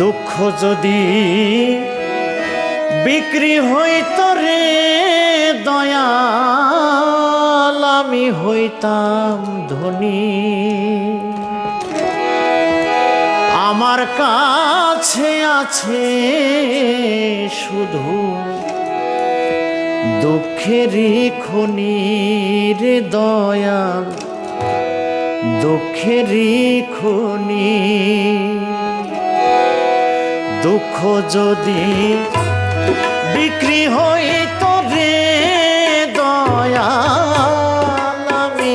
দুঃখ যদি বিক্রি হইত রে দয়াল, আমি হইতাম ধনী। আমার কাছে আছে শুধু দুঃখেরই খনি রে দয়াল, দুঃখেরই খনি। দুঃখ যদি বিক্রি হইত রে দয়াল,